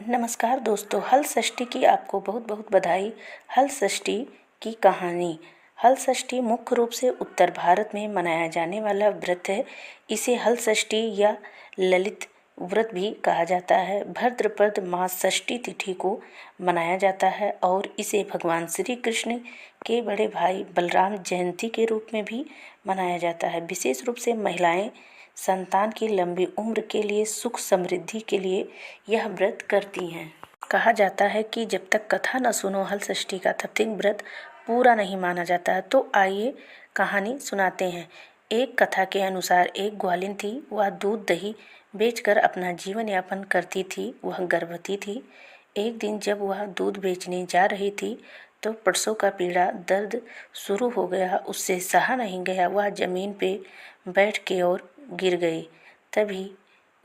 नमस्कार दोस्तों, हल षष्ठी की आपको बहुत बहुत बधाई। हल षष्ठी की कहानी। हल षष्ठी मुख्य रूप से उत्तर भारत में मनाया जाने वाला व्रत है। इसे हल षष्ठी या ललित व्रत भी कहा जाता है। भाद्रपद मास षष्ठी तिथि को मनाया जाता है और इसे भगवान श्री कृष्ण के बड़े भाई बलराम जयंती के रूप में भी मनाया जाता है। विशेष रूप से महिलाएं संतान की लंबी उम्र के लिए, सुख समृद्धि के लिए यह व्रत करती हैं। कहा जाता है कि जब तक कथा न सुनो हल षष्ठी का, तब तक व्रत पूरा नहीं माना जाता है। तो आइए कहानी सुनाते हैं। एक कथा के अनुसार एक ग्वालिन थी। वह दूध दही बेचकर अपना जीवन यापन करती थी। वह गर्भवती थी। एक दिन जब वह दूध बेचने जा रही थी तो प्रसव का पीड़ा दर्द शुरू हो गया। उससे सहा नहीं गया। वह जमीन पे बैठ के और गिर गई। तभी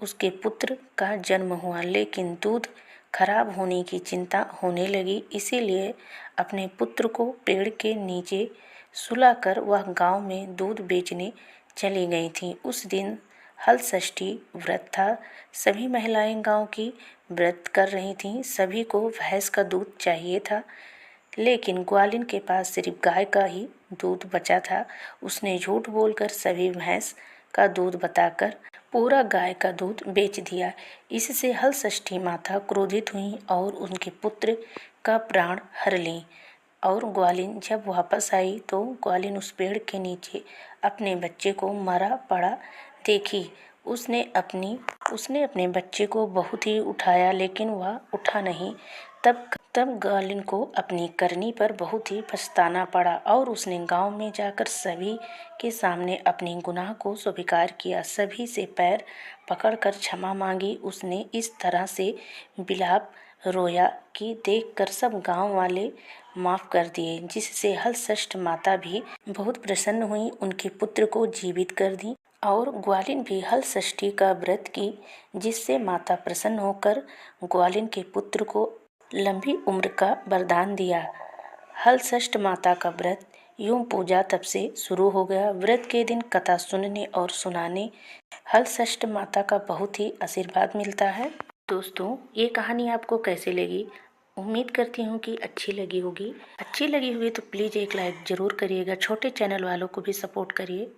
उसके पुत्र का जन्म हुआ, लेकिन दूध खराब होने की चिंता होने लगी। इसीलिए अपने पुत्र को पेड़ के नीचे सुलाकर वह गांव में दूध बेचने चली गई थी। उस दिन हल षष्ठी व्रत था। सभी महिलाएं गांव की व्रत कर रही थीं। सभी को भैंस का दूध चाहिए था, लेकिन ग्वालिन के पास सिर्फ गाय का ही दूध बचा था। उसने झूठ बोलकर सभी भैंस का दूध बताकर पूरा गाय का दूध बेच दिया। इससे हल षष्ठी माता क्रोधित हुई और उनके पुत्र का प्राण हर ली। और ग्वालिन जब वापस आई तो ग्वालिन उस पेड़ के नीचे अपने बच्चे को मरा पड़ा देखी। उसने अपने बच्चे को बहुत ही उठाया, लेकिन वह उठा नहीं। तब ग्वालिन को अपनी करनी पर बहुत ही पछताना पड़ा और उसने गांव में जाकर सभी के सामने अपने गुनाह को स्वीकार किया। सभी से पैर पकड़कर क्षमा मांगी। उसने इस तरह से विलाप रोया कि देखकर सब गांव वाले माफ कर दिए, जिससे हल षष्ठ माता भी बहुत प्रसन्न हुई। उनके पुत्र को जीवित कर दी और ग्वालिन भी हल षष्ठी का व्रत की, जिससे माता प्रसन्न होकर ग्वालिन के पुत्र को लंबी उम्र का वरदान दिया। हल षष्ठ माता का व्रत यूं पूजा तब से शुरू हो गया। व्रत के दिन कथा सुनने और सुनाने हल षष्ठ माता का बहुत ही आशीर्वाद मिलता है। दोस्तों, ये कहानी आपको कैसे लगी? उम्मीद करती हूँ कि अच्छी लगी होगी। अच्छी लगी हुई तो प्लीज़ एक लाइक ज़रूर करिएगा। छोटे चैनल वालों को भी सपोर्ट करिए।